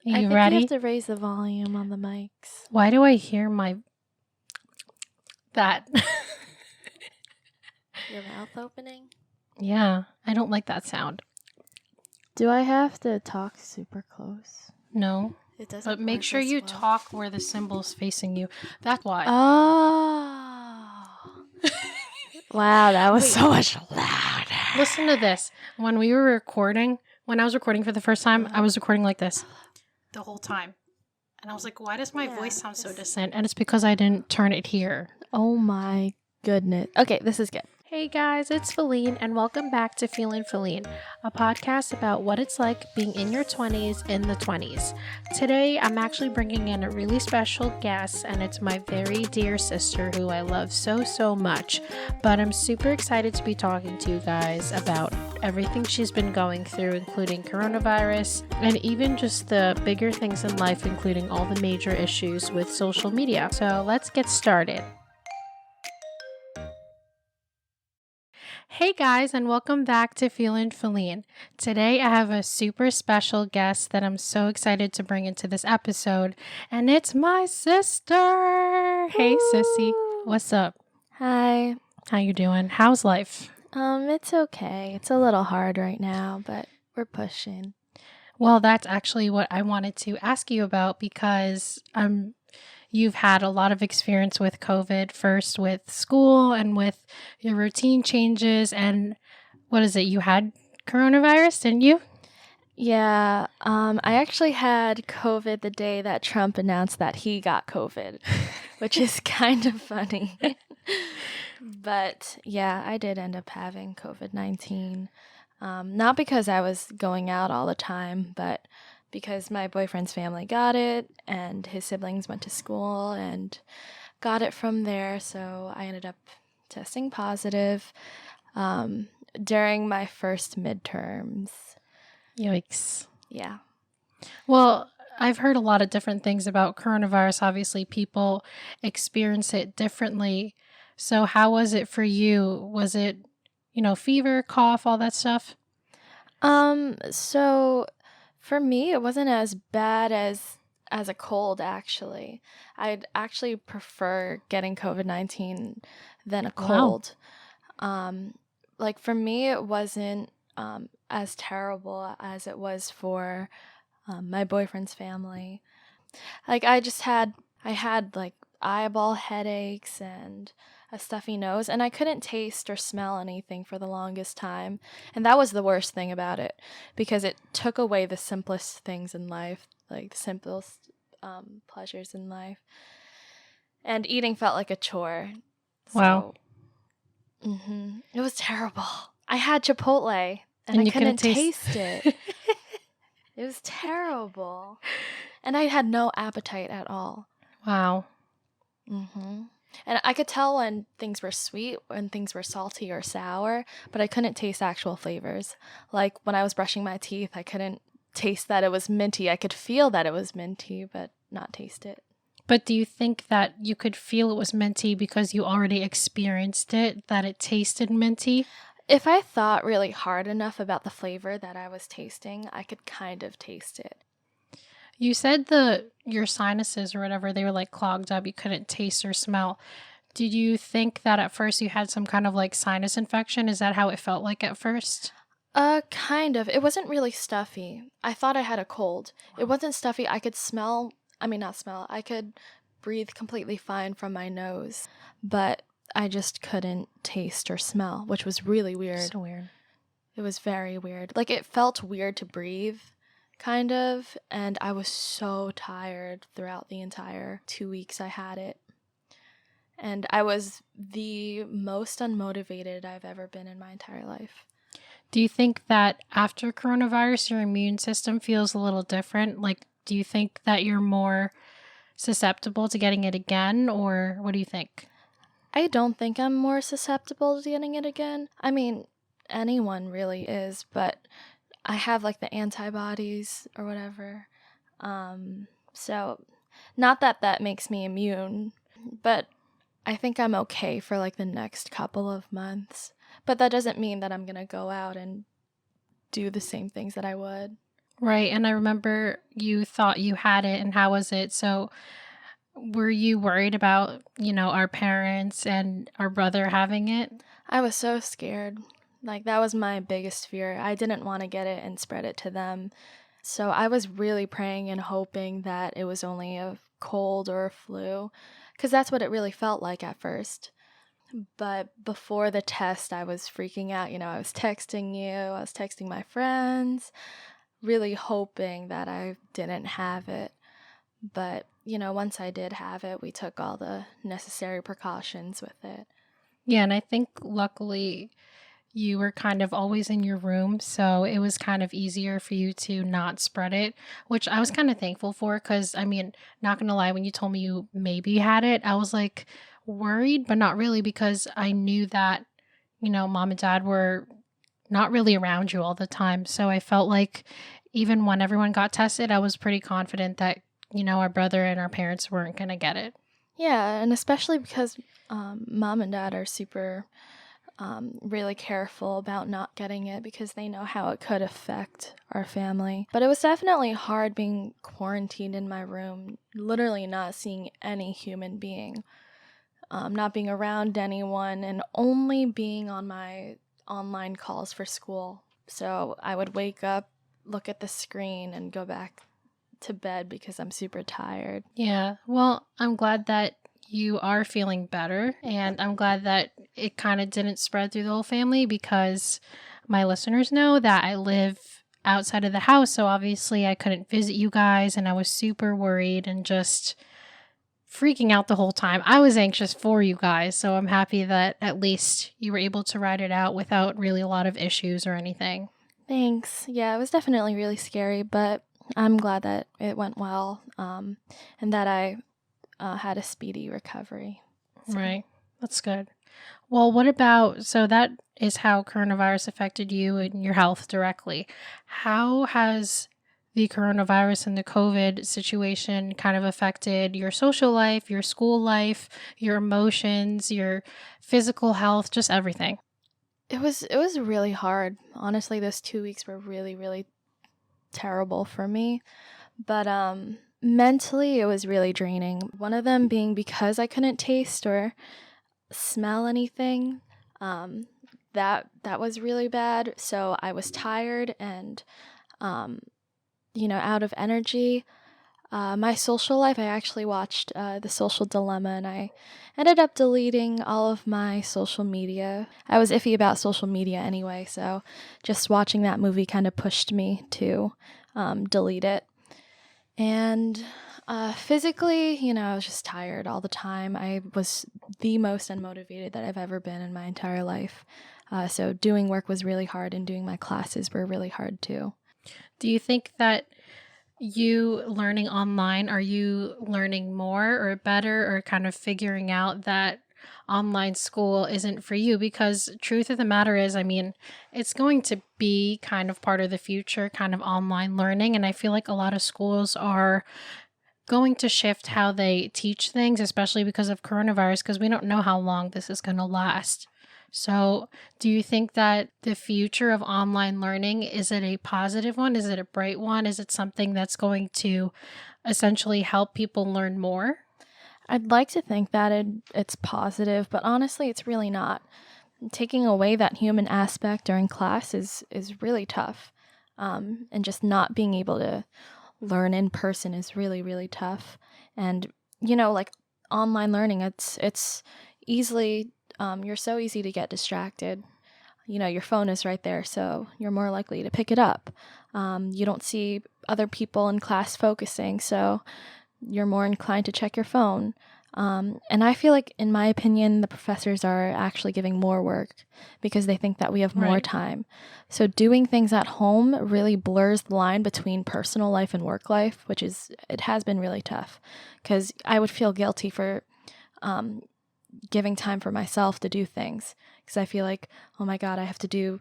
Are I you think ready? you have to raise the volume on the mics. Why do I hear that? Your mouth opening? Yeah, I don't like that sound. Do I have to talk super close? No, It doesn't but make work sure as you well. talk where the symbol's facing you. That's why. Oh. Wow, that was Wait. so much louder. Listen to this. When I was recording for the first time, I was recording like this the whole time. And I was like, why does my voice sound so distant? And it's because I didn't turn it here. Oh my goodness. Okay, this is good. Hey guys, it's Feline, and welcome back to Feelin' Feline, a podcast about what it's like being in your 20s in the 20s. Today, I'm actually bringing in a really special guest, and it's my very dear sister who I love so much. But I'm super excited to be talking to you guys about everything she's been going through, including coronavirus, and even just the bigger things in life, including all the major issues with social media. So let's get started. Hey guys, and welcome back to Feelin' Feline. Today I have a super special guest that I'm so excited to bring into this episode, and it's my sister. Hey sissy, what's up? Hi. How you doing? How's life? It's okay. It's a little hard right now, but we're pushing. Well, that's actually what I wanted to ask you about because you've had a lot of experience with COVID, first with school and with your routine changes. And what is it? You had coronavirus, didn't you? Yeah, I actually had COVID the day that Trump announced that he got COVID, which is kind of funny. But yeah, I did end up having COVID-19. Not because I was going out all the time, but because my boyfriend's family got it and his siblings went to school and got it from there. So I ended up testing positive during my first midterms. Yikes. Yeah. Well, I've heard a lot of different things about coronavirus. Obviously, people experience it differently. So how was it for you? Was it, fever, cough, all that stuff? So for me, it wasn't as bad as a cold, actually. I'd actually prefer getting COVID-19 than a cold. Like for me, it wasn't as terrible as it was for my boyfriend's family. Like I had like eyeball headaches and a stuffy nose, and I couldn't taste or smell anything for the longest time. And that was the worst thing about it, because it took away the simplest things in life, like the simplest pleasures in life. And eating felt like a chore. Wow. So, it was terrible. I had Chipotle, and I couldn't taste it. It was terrible. And I had no appetite at all. Wow. And I could tell when things were sweet, when things were salty or sour, but I couldn't taste actual flavors. Like when I was brushing my teeth, I couldn't taste that it was minty. I could feel that it was minty, but not taste it. But do you think that you could feel it was minty because you already experienced it, that it tasted minty? If I thought really hard enough about the flavor that I was tasting, I could kind of taste it. You said your sinuses or whatever, they were like clogged up. You couldn't taste or smell. Did you think that at first you had some kind of like sinus infection? Is that how it felt like at first? Kind of. It wasn't really stuffy. I thought I had a cold. It wasn't stuffy. I could I could breathe completely fine from my nose, but I just couldn't taste or smell, which was really weird. So weird. It was very weird. Like it felt weird to breathe, kind of, and I was so tired throughout the entire 2 weeks I had it. And I was the most unmotivated I've ever been in my entire life. Do you think that after coronavirus, your immune system feels a little different? Like, do you think that you're more susceptible to getting it again, or what do you think? I don't think I'm more susceptible to getting it again. I mean, anyone really is, but I have like the antibodies or whatever. So not that that makes me immune, but I think I'm okay for like the next couple of months. But that doesn't mean that I'm going to go out and do the same things that I would. Right. And I remember you thought you had it, and how was it? So were you worried about, our parents and our brother having it? I was so scared. Like, that was my biggest fear. I didn't want to get it and spread it to them. So I was really praying and hoping that it was only a cold or a flu, because that's what it really felt like at first. But before the test, I was freaking out. I was texting you, I was texting my friends, really hoping that I didn't have it. But, once I did have it, we took all the necessary precautions with it. Yeah, and I think luckily you were kind of always in your room, so it was kind of easier for you to not spread it, which I was kind of thankful for because, I mean, not gonna lie, when you told me you maybe had it, I was like worried, but not really because I knew that, mom and dad were not really around you all the time. So I felt like even when everyone got tested, I was pretty confident that, our brother and our parents weren't gonna get it. Yeah, and especially because mom and dad are super really careful about not getting it because they know how it could affect our family. But it was definitely hard being quarantined in my room, literally not seeing any human being, not being around anyone, and only being on my online calls for school. So I would wake up, look at the screen, and go back to bed because I'm super tired. Yeah. Well, I'm glad that you are feeling better, and I'm glad that it kind of didn't spread through the whole family because my listeners know that I live outside of the house. So obviously I couldn't visit you guys, and I was super worried and just freaking out the whole time. I was anxious for you guys. So I'm happy that at least you were able to ride it out without really a lot of issues or anything. Thanks. Yeah, it was definitely really scary, but I'm glad that it went well, and that I had a speedy recovery. So. Right. That's good. Well, what about, so that is how coronavirus affected you and your health directly. How has the coronavirus and the COVID situation kind of affected your social life, your school life, your emotions, your physical health, just everything? It was really hard. Honestly, those 2 weeks were really, really terrible for me. But mentally it was really draining. One of them being because I couldn't taste or smell anything. That was really bad. So I was tired and out of energy. My social life, I actually watched The Social Dilemma, and I ended up deleting all of my social media. I was iffy about social media anyway, so just watching that movie kind of pushed me to delete it. And physically, I was just tired all the time. I was the most unmotivated that I've ever been in my entire life. So doing work was really hard, and doing my classes were really hard too. Do you think that you learning online, are you learning more or better, or kind of figuring out that online school isn't for you? Because truth of the matter is, I mean, it's going to be kind of part of the future, kind of online learning. And I feel like a lot of schools are going to shift how they teach things, especially because of coronavirus, because we don't know how long this is going to last. So, do you think that the future of online learning, is it a positive one? Is it a bright one? Is it something that's going to essentially help people learn more? I'd like to think that it's positive, but honestly, it's really not. Taking away that human aspect during class is really tough, and just not being able to learn in person is really, really tough. And like online learning, it's easily you're so easy to get distracted. Your phone is right there, so you're more likely to pick it up. You don't see other people in class focusing, so you're more inclined to check your phone. And I feel like, in my opinion, the professors are actually giving more work because they think that we have more Right. time. So doing things at home really blurs the line between personal life and work life, it has been really tough because I would feel guilty for giving time for myself to do things because I feel like, oh my God, I have to do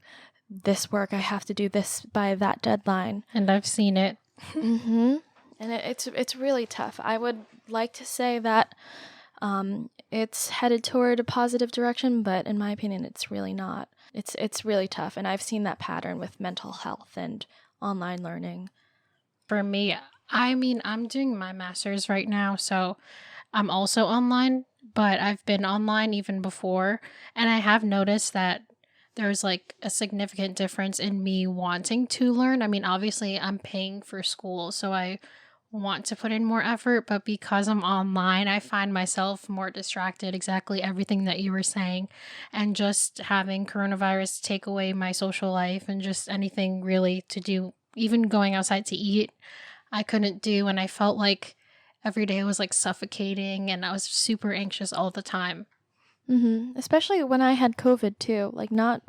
this work. I have to do this by that deadline. And I've seen it. Mm-hmm. And it's really tough. I would like to say that it's headed toward a positive direction, but in my opinion, it's really not. It's really tough, and I've seen that pattern with mental health and online learning. For me, I mean, I'm doing my master's right now, so I'm also online, but I've been online even before, and I have noticed that there's like a significant difference in me wanting to learn. I mean, obviously, I'm paying for school, so I want to put in more effort, but because I'm online, I find myself more distracted, exactly everything that you were saying, and just having coronavirus take away my social life and just anything really to do, even going outside to eat, I couldn't do. And I felt like every day was like suffocating and I was super anxious all the time. Especially when I had COVID too, like not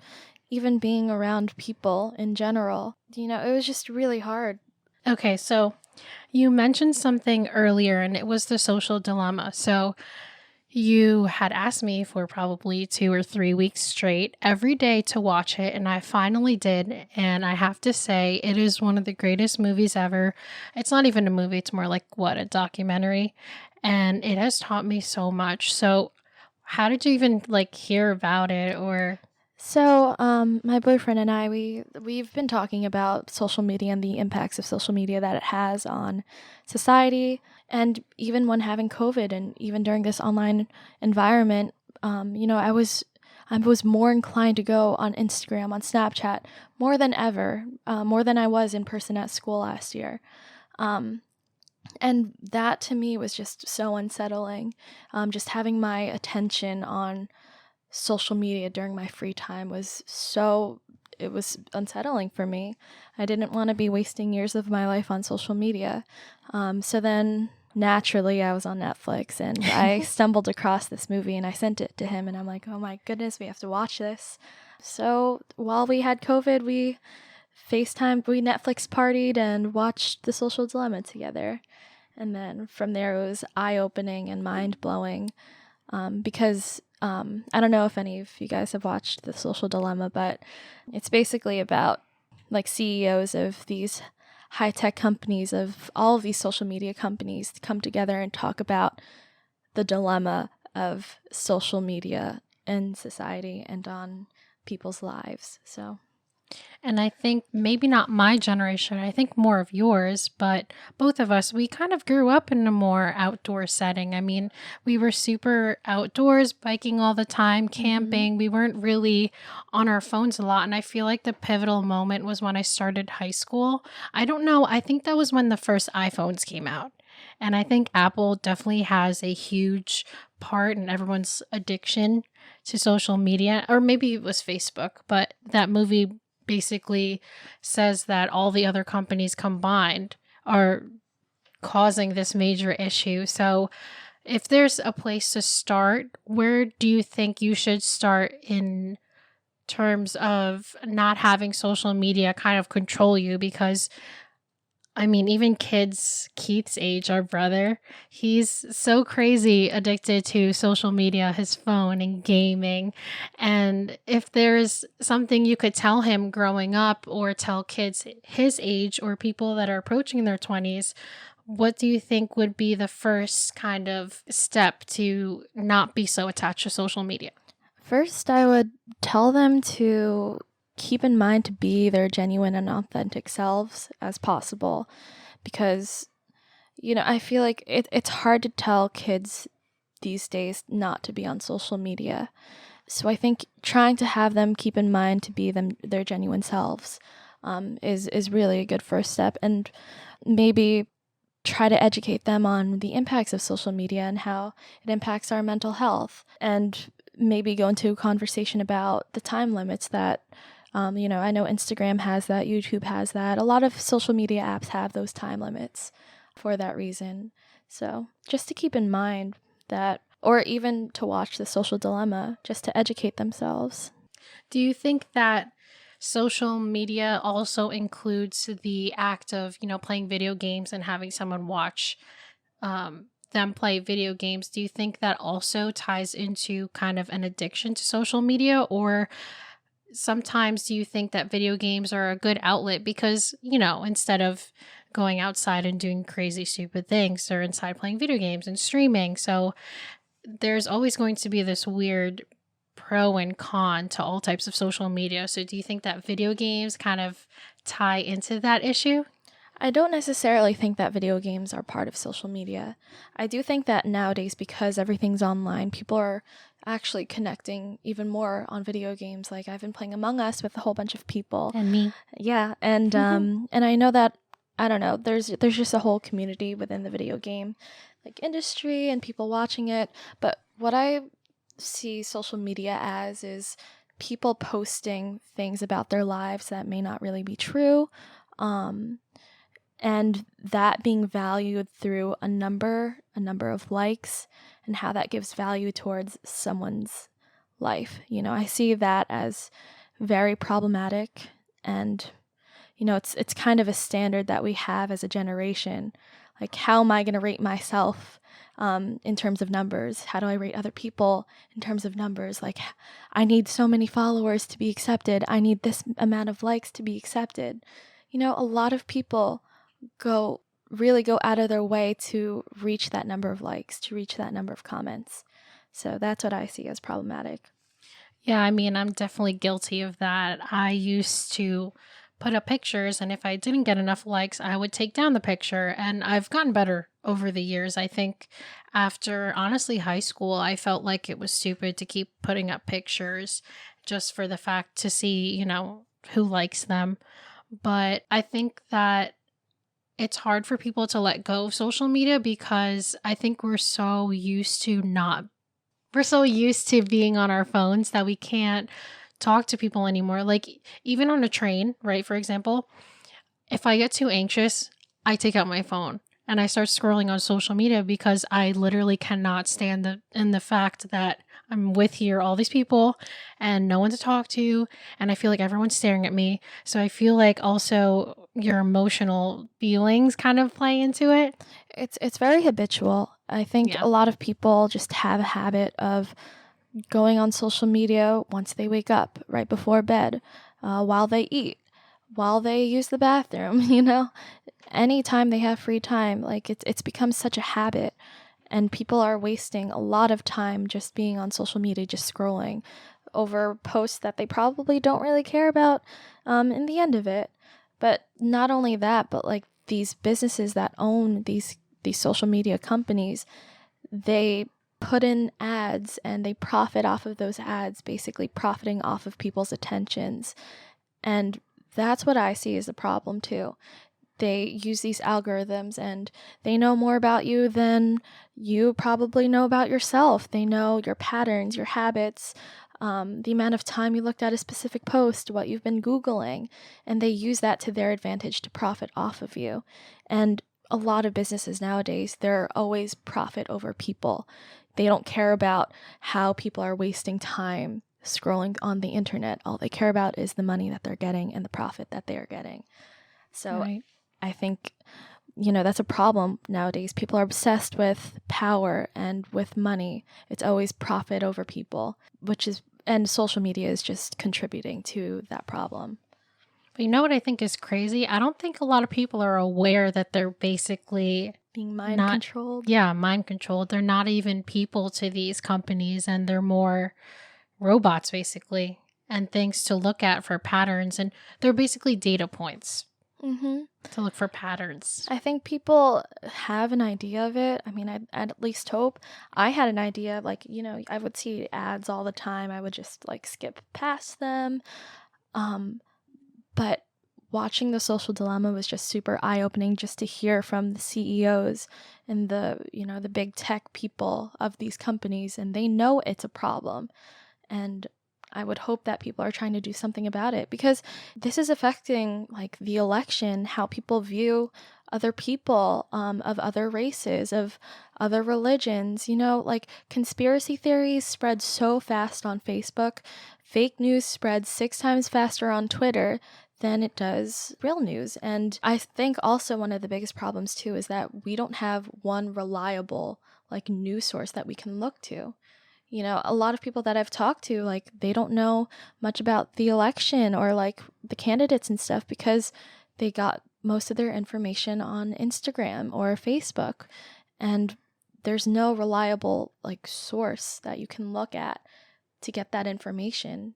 even being around people in general. It was just really hard. Okay, so you mentioned something earlier and it was the social dilemma. So you had asked me for probably 2 or 3 weeks straight every day to watch it, and I finally did. And I have to say, it is one of the greatest movies ever. It's not even a movie, it's more like a documentary. And it has taught me so much. So, how did you even like hear about it or So, my boyfriend and I, we've been talking about social media and the impacts of social media that it has on society, and even when having COVID, and even during this online environment, I was more inclined to go on Instagram, on Snapchat, more than ever, more than I was in person at school last year. Um, and that to me was just so unsettling. Just having my attention on social media during my free time it was unsettling for me. I didn't want to be wasting years of my life on social media. So then naturally I was on Netflix and I stumbled across this movie and I sent it to him and I'm like, oh my goodness, we have to watch this. So while we had COVID, we Netflix partied and watched The Social Dilemma together. And then from there it was eye-opening and mind-blowing, because I don't know if any of you guys have watched The Social Dilemma, but it's basically about like CEOs of these high-tech companies, of all of these social media companies, to come together and talk about the dilemma of social media in society and on people's lives. So And I think maybe not my generation, I think more of yours, but both of us, we kind of grew up in a more outdoor setting. I mean, we were super outdoors, biking all the time, camping. We weren't really on our phones a lot. And I feel like the pivotal moment was when I started high school. I don't know. I think that was when the first iPhones came out. And I think Apple definitely has a huge part in everyone's addiction to social media, or maybe it was Facebook, but that movie basically says that all the other companies combined are causing this major issue. So, if there's a place to start, where do you think you should start in terms of not having social media kind of control you? Because I mean, even kids Keith's age, our brother, he's so crazy addicted to social media, his phone, and gaming. And if there's something you could tell him growing up, or tell kids his age or people that are approaching their 20s, what do you think would be the first kind of step to not be so attached to social media? first, I would tell them to keep in mind to be their genuine and authentic selves as possible, because I feel like it's hard to tell kids these days not to be on social media. So I think trying to have them keep in mind to be their genuine selves, is really a good first step, and maybe try to educate them on the impacts of social media and how it impacts our mental health, and maybe go into a conversation about the time limits that I know Instagram has that, YouTube has that. A lot of social media apps have those time limits for that reason. So just to keep in mind that, or even to watch The Social Dilemma, just to educate themselves. Do you think that social media also includes the act of, playing video games and having someone watch them play video games? Do you think that also ties into kind of an addiction to social media? Or sometimes do you think that video games are a good outlet because, instead of going outside and doing crazy, stupid things, they're inside playing video games and streaming? So there's always going to be this weird pro and con to all types of social media. So do you think that video games kind of tie into that issue? I don't necessarily think that video games are part of social media. I do think that nowadays, because everything's online, people are actually connecting even more on video games. Like I've been playing Among Us with a whole bunch of people. And me. Yeah, and I know that, I don't know, there's just a whole community within the video game like industry and people watching it. But what I see social media as is people posting things about their lives that may not really be true. And that being valued through a number of likes, and how that gives value towards someone's life. You know, I see that as very problematic, and you know, it's kind of a standard that we have as a generation. Like, how am I going to rate myself in terms of numbers? How do I rate other people in terms of numbers? Like, I need so many followers to be accepted. I need this amount of likes to be accepted. You know, a lot of people really go out of their way to reach that number of likes, to reach that number of comments. So that's what I see as problematic. Yeah, I mean, I'm definitely guilty of that. I used to put up pictures, and if I didn't get enough likes, I would take down the picture. And I've gotten better over the years. I think after, honestly, high school, I felt like it was stupid to keep putting up pictures just for the fact to see, who likes them. But I think that it's hard for people to let go of social media because I think we're so used to being on our phones that we can't talk to people anymore. Like, even on a train, right? For example, if I get too anxious, I take out my phone and I start scrolling on social media because I literally cannot stand the fact that I'm with here, all these people and no one to talk to. And I feel like everyone's staring at me. So I feel like also your emotional feelings kind of play into it. It's very habitual. I think a lot of people just have a habit of going on social media once they wake up, right before bed, while they eat, while they use the bathroom, anytime they have free time. Like, it's become such a habit, and people are wasting a lot of time just being on social media, just scrolling over posts that they probably don't really care about in the end of it. But not only that, but like these businesses that own these social media companies, they put in ads and they profit off of those ads, basically profiting off of people's attentions. And that's what I see as a problem too. They use these algorithms and they know more about you than you probably know about yourself. They know your patterns, your habits, the amount of time you looked at a specific post, what you've been Googling, and they use that to their advantage to profit off of you. And a lot of businesses nowadays, they're always profit over people. They don't care about how people are wasting time scrolling on the internet. All they care about is the money that they're getting and the profit that they are getting. So right. I think, that's a problem nowadays. People are obsessed with power and with money. It's always profit over people, and social media is just contributing to that problem. But you know what I think is crazy? I don't think a lot of people are aware that they're basically being controlled. Yeah, mind controlled. They're not even people to these companies, and they're more robots basically, and things to look at for patterns, and they're basically data points to look for patterns. I think people have an idea of it. I mean, I'd at least hope. I had an idea, like, I would see ads all the time. I would just like skip past them. But watching The Social Dilemma was just super eye-opening, just to hear from the CEOs and the big tech people of these companies, and they know it's a problem. And I would hope that people are trying to do something about it, because this is affecting like the election, how people view other people, of other races, of other religions. Like, conspiracy theories spread so fast on Facebook. Fake news spreads 6 times faster on Twitter than it does real news. And I think also one of the biggest problems too is that we don't have one reliable like news source that we can look to. A lot of people that I've talked to, like, they don't know much about the election or like the candidates and stuff, because they got most of their information on Instagram or Facebook, and there's no reliable like source that you can look at to get that information.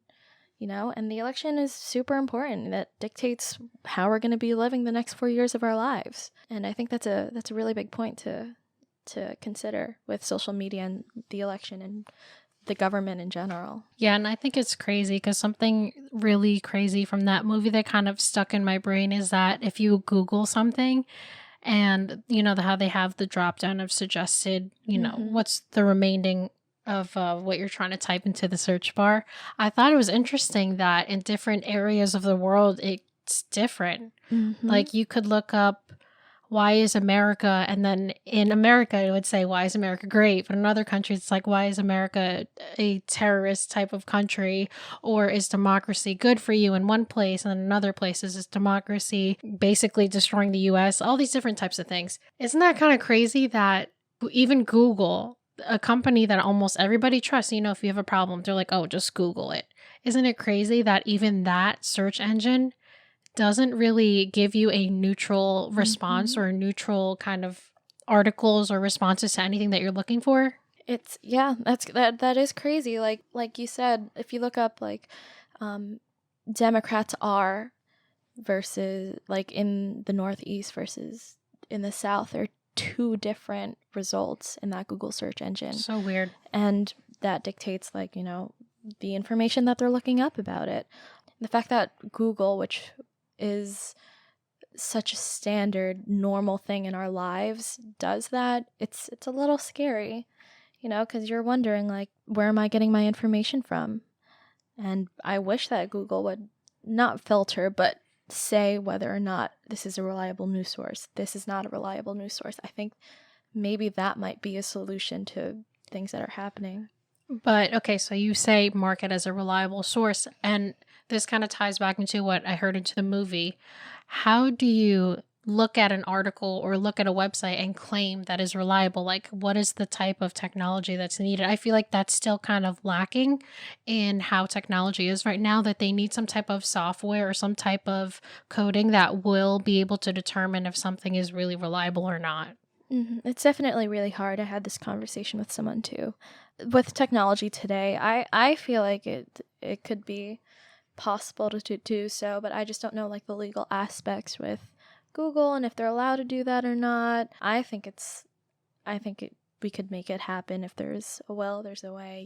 And the election is super important. That dictates how we're going to be living the next 4 years of our lives. And I think that's a really big point to consider with social media and the election and the government in general. Yeah, and I think it's crazy because something really crazy from that movie that kind of stuck in my brain is that if you Google something and, how they have the drop down of suggested, what's the remaining of what you're trying to type into the search bar. I thought it was interesting that in different areas of the world, it's different. Like you could look up, why is America? And then in America, it would say, why is America great? But in other countries, it's like, why is America a terrorist type of country? Or is democracy good for you in one place? And in another places, is democracy basically destroying the US? All these different types of things. Isn't that kind of crazy that even Google, a company that almost everybody trusts, if you have a problem, they're like, oh, just Google it. Isn't it crazy that even that search engine doesn't really give you a neutral response or a neutral kind of articles or responses to anything that you're looking for? That is crazy. Like you said, if you look up Democrats are versus like in the Northeast versus in the South, there are two different results in that Google search engine. So weird. And that dictates the information that they're looking up about it. The fact that Google, which is such a standard normal thing in our lives, does that, it's a little scary, because you're wondering where am I getting my information from? And I wish that Google would not filter but say whether or not this is a reliable news source, this is not a reliable news source. I think maybe that might be a solution to things that are happening. But okay, so you say mark it as a reliable source, and this kind of ties back into what I heard into the movie. How do you look at an article or look at a website and claim that is reliable? Like, what is the type of technology that's needed? I feel like that's still kind of lacking in how technology is right now, that they need some type of software or some type of coding that will be able to determine if something is really reliable or not. It's definitely really hard. I had this conversation with someone too. With technology today, I feel like it could be possible to do so, but I just don't know the legal aspects with Google and if they're allowed to do that or not. I think we could make it happen. If there's a will, there's a way,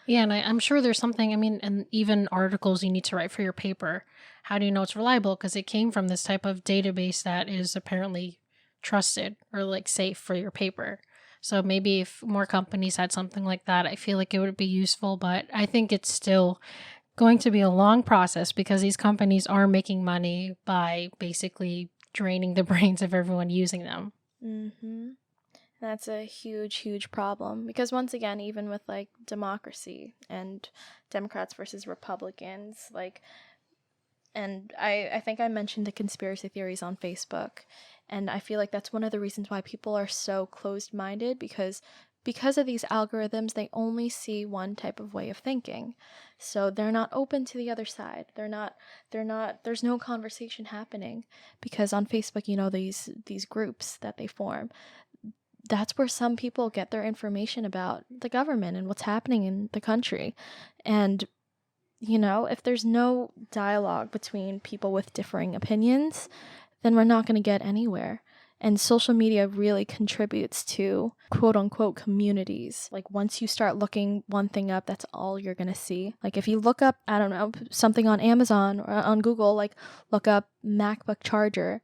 Yeah, and I'm sure there's something, and even articles you need to write for your paper. How do you know it's reliable? Because it came from this type of database that is apparently trusted or safe for your paper. So maybe if more companies had something like that, I feel like it would be useful, but I think it's still going to be a long process because these companies are making money by basically draining the brains of everyone using them. That's a huge, huge problem because once again, even with democracy and Democrats versus Republicans, and I think I mentioned the conspiracy theories on Facebook, and I feel like that's one of the reasons why people are so closed-minded because of these algorithms, they only see one type of way of thinking. So they're not open to the other side. They're not, there's no conversation happening because on Facebook, these groups that they form, that's where some people get their information about the government and what's happening in the country. And, if there's no dialogue between people with differing opinions, then we're not going to get anywhere. And social media really contributes to quote unquote communities. Once you start looking one thing up, that's all you're going to see. If you look up, I don't know, something on Amazon or on Google, look up MacBook charger,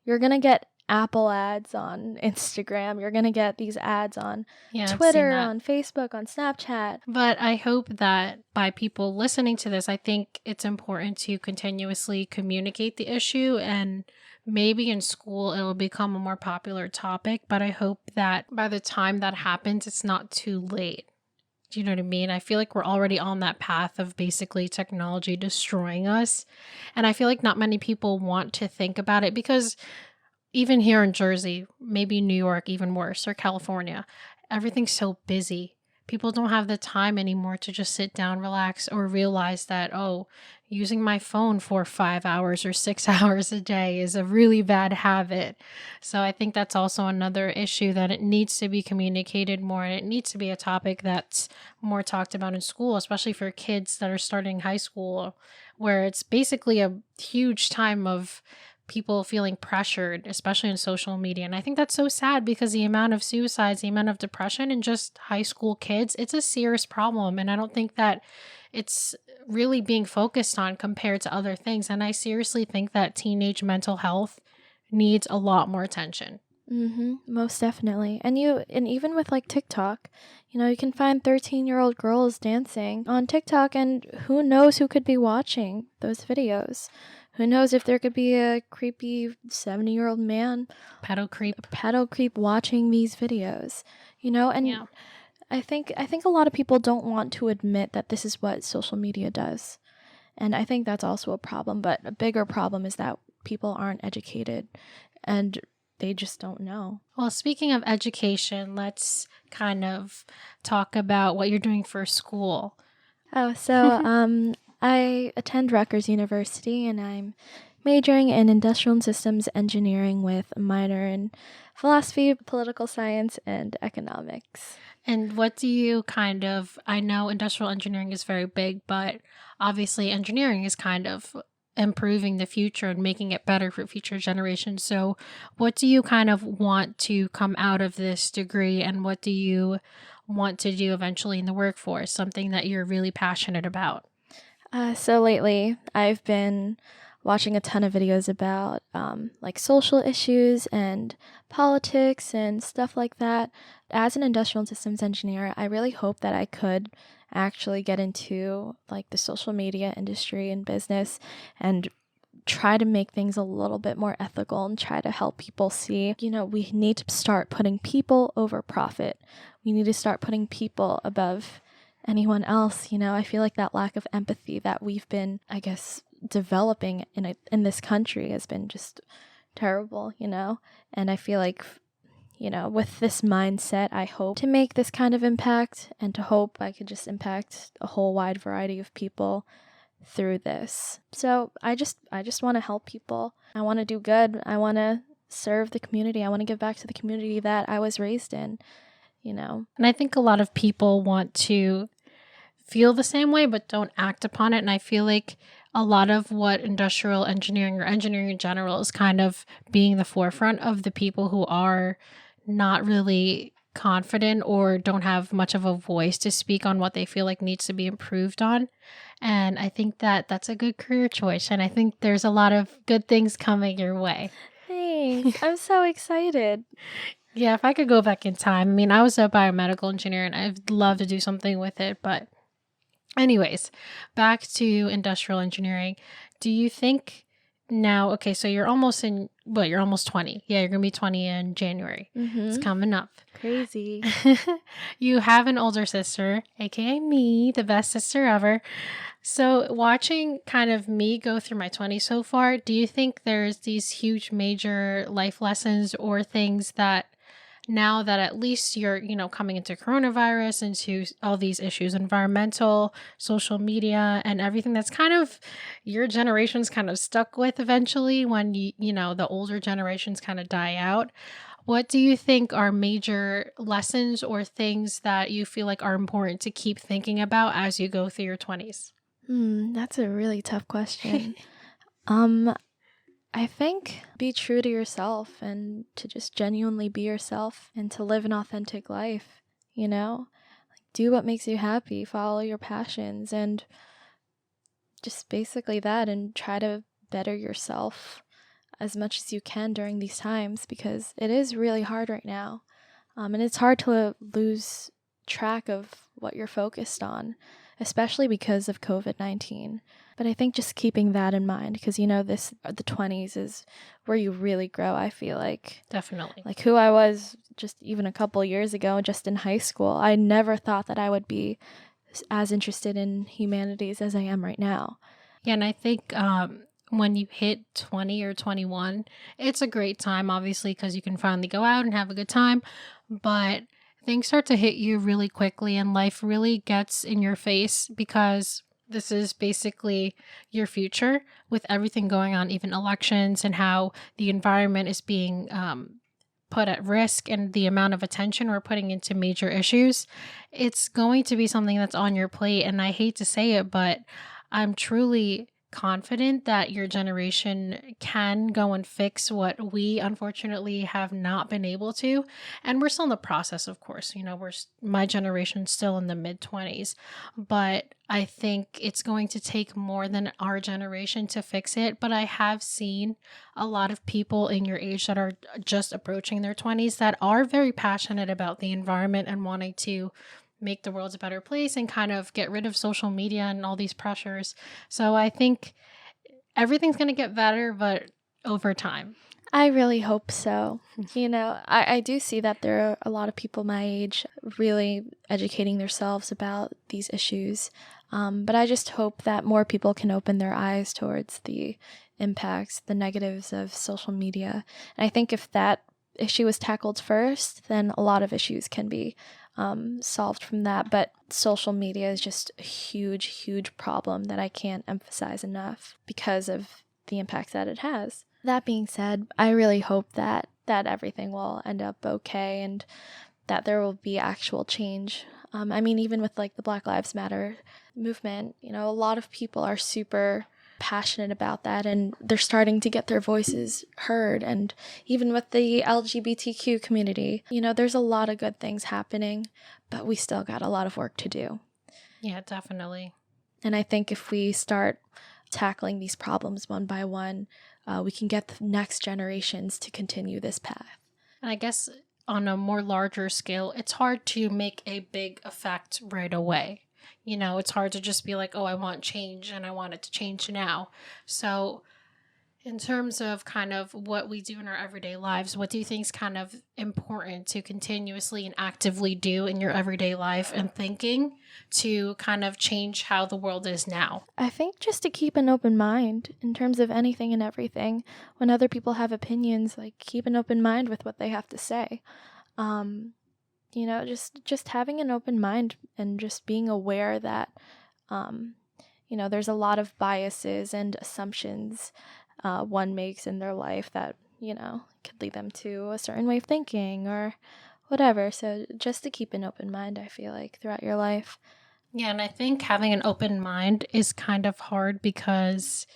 you're going to get Apple ads on Instagram. You're going to get these ads on Twitter, on Facebook, on Snapchat. But I hope that by people listening to this, I think it's important to continuously communicate the issue, and maybe in school it'll become a more popular topic, but I hope that by the time that happens, it's not too late. Do you know what I mean? I feel like we're already on that path of basically technology destroying us. And I feel like not many people want to think about it because even here in Jersey, maybe New York, even worse, or California, everything's so busy. People don't have the time anymore to just sit down, relax, or realize that, using my phone for 5 hours or 6 hours a day is a really bad habit. So I think that's also another issue, that it needs to be communicated more, and it needs to be a topic that's more talked about in school, especially for kids that are starting high school, where it's basically a huge time of people feeling pressured, especially in social media. And I think that's so sad, because the amount of suicides, the amount of depression in just high school kids, it's a serious problem. And I don't think that it's really being focused on compared to other things. And I seriously think that teenage mental health needs a lot more attention. Most definitely. And even with like TikTok, you can find 13-year-old girls dancing on TikTok, and who knows who could be watching those videos. Who knows if there could be a creepy 70-year-old man, Pedo creep watching these videos, and Yeah. I think a lot of people don't want to admit that this is what social media does. And I think that's also a problem, but a bigger problem is that people aren't educated and they just don't know. Well, speaking of education, let's kind of talk about what you're doing for school. Oh, so I attend Rutgers University, and I'm majoring in industrial and systems engineering with a minor in philosophy, political science, and economics. And what do you I know industrial engineering is very big, but obviously engineering is kind of improving the future and making it better for future generations. So what do you kind of want to come out of this degree, and what do you want to do eventually in the workforce? Something that you're really passionate about? So lately, I've been watching a ton of videos about like social issues and politics and stuff like that. As an industrial and systems engineer, I really hope that I could actually get into like the social media industry and business and try to make things a little bit more ethical and try to help people see, we need to start putting people over profit. We need to start putting people above anyone else. I feel like that lack of empathy that we've been, I guess, developing in this country has been just terrible, and I feel like, with this mindset, I hope to make this kind of impact, and to hope I could just impact a whole wide variety of people through this. So I just want to help people. I want to do good. I want to serve the community. I want to give back to the community that I was raised in. And I think a lot of people want to feel the same way, but don't act upon it. And I feel like a lot of what industrial engineering or engineering in general is kind of being the forefront of the people who are not really confident or don't have much of a voice to speak on what they feel like needs to be improved on. And I think that that's a good career choice. And I think there's a lot of good things coming your way. Thanks. I'm so excited. Yeah, if I could go back in time, I mean, I was a biomedical engineer and I'd love to do something with it. But anyways, back to industrial engineering. Do you think now, okay, so you're almost 20. Yeah, you're going to be 20 in January. It's coming up. Crazy. You have an older sister, aka me, the best sister ever. So watching kind of me go through my 20s so far, do you think there's these huge major life lessons or things that now that at least you're, coming into coronavirus, into all these issues, environmental, social media, and everything that's kind of your generation's kind of stuck with eventually when the older generations kind of die out? What do you think are major lessons or things that you feel like are important to keep thinking about as you go through your 20s? That's a really tough question. I think be true to yourself and to just genuinely be yourself and to live an authentic life, do what makes you happy, follow your passions, and just basically that, and try to better yourself as much as you can during these times, because it is really hard right now. And it's hard to lose track of what you're focused on, especially because of COVID-19. But I think just keeping that in mind, because the 20s is where you really grow, I feel like. Definitely. Like who I was just even a couple years ago, just in high school, I never thought that I would be as interested in humanities as I am right now. Yeah, and I think when you hit 20 or 21, it's a great time, obviously, because you can finally go out and have a good time. But things start to hit you really quickly, and life really gets in your face, because this is basically your future with everything going on, even elections and how the environment is being put at risk and the amount of attention we're putting into major issues. It's going to be something that's on your plate. And I hate to say it, but I'm truly confident that your generation can go and fix what we unfortunately have not been able to. And we're still in the process, of course. My generation's still in the mid 20s, but I think it's going to take more than our generation to fix it. But I have seen a lot of people in your age that are just approaching their 20s that are very passionate about the environment and wanting to make the world a better place and kind of get rid of social media and all these pressures. So I think everything's going to get better, but over time. I really hope so. I do see that there are a lot of people my age really educating themselves about these issues. But I just hope that more people can open their eyes towards the impacts, the negatives of social media. And I think if that issue is tackled first, then a lot of issues can be solved from that. But social media is just a huge, huge problem that I can't emphasize enough because of the impacts that it has. That being said, I really hope that everything will end up okay and that there will be actual change. Even with like the Black Lives Matter movement, a lot of people are super passionate about that and they're starting to get their voices heard. And even with the LGBTQ community, there's a lot of good things happening, but we still got a lot of work to do. Yeah, definitely. And I think if we start tackling these problems one by one, we can get the next generations to continue this path. And I guess on a more larger scale, it's hard to make a big effect right away. It's hard to just be like, oh, I want change and I want it to change now. So in terms of kind of what we do in our everyday lives, what do you think is kind of important to continuously and actively do in your everyday life and thinking to kind of change how the world is now? I think just to keep an open mind in terms of anything and everything. When other people have opinions, like keep an open mind with what they have to say. Just having an open mind and just being aware that, there's a lot of biases and assumptions one makes in their life that, could lead them to a certain way of thinking or whatever. So just to keep an open mind, I feel like, throughout your life. Yeah, and I think having an open mind is kind of hard because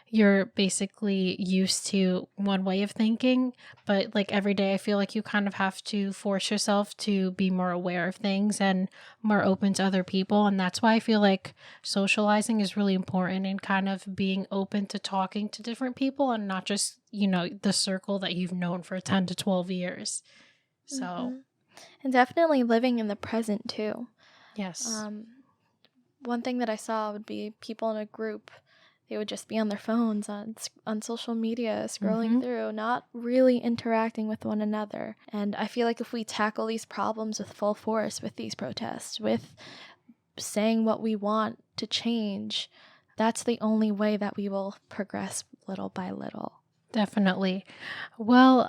you're basically used to one way of thinking, but like every day I feel like you kind of have to force yourself to be more aware of things and more open to other people. And that's why I feel like socializing is really important and kind of being open to talking to different people and not just, the circle that you've known for 10 to 12 years. So. Mm-hmm. And definitely living in the present too. Yes. One thing that I saw would be people in a group. They would just be on their phones on social media, scrolling through, not really interacting with one another. And I feel like if we tackle these problems with full force, with these protests, with saying what we want to change, that's the only way that we will progress little by little. Definitely. Well,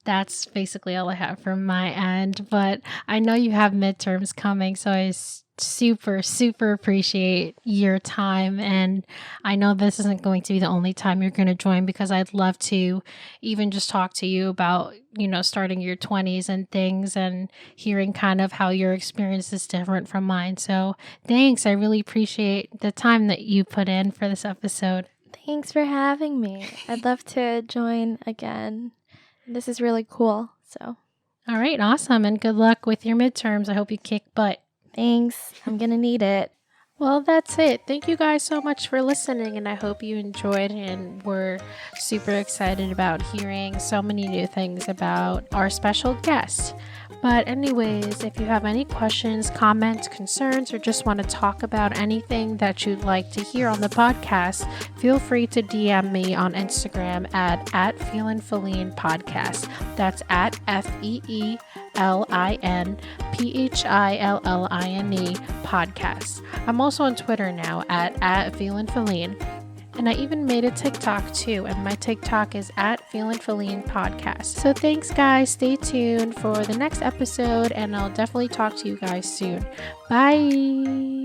that's basically all I have from my end, but I know you have midterms coming, so I super, super appreciate your time. And I know this isn't going to be the only time you're going to join because I'd love to even just talk to you about, starting your 20s and things and hearing kind of how your experience is different from mine. So thanks. I really appreciate the time that you put in for this episode. Thanks for having me. I'd love to join again. This is really cool. So, all right, awesome. And good luck with your midterms. I hope you kick butt. Thanks. I'm going to need it. Well, that's it. Thank you guys so much for listening, and I hope you enjoyed and were super excited about hearing so many new things about our special guest. But anyways, if you have any questions, comments, concerns, or just want to talk about anything that you'd like to hear on the podcast, feel free to DM me on Instagram at FeelinFeline Podcast. That's at FeelinPhilline Podcast. I'm also on Twitter now at FeelinFeline. And I even made a TikTok too, and my TikTok is at FeelinFeline Podcast. So thanks guys, stay tuned for the next episode, and I'll definitely talk to you guys soon. Bye!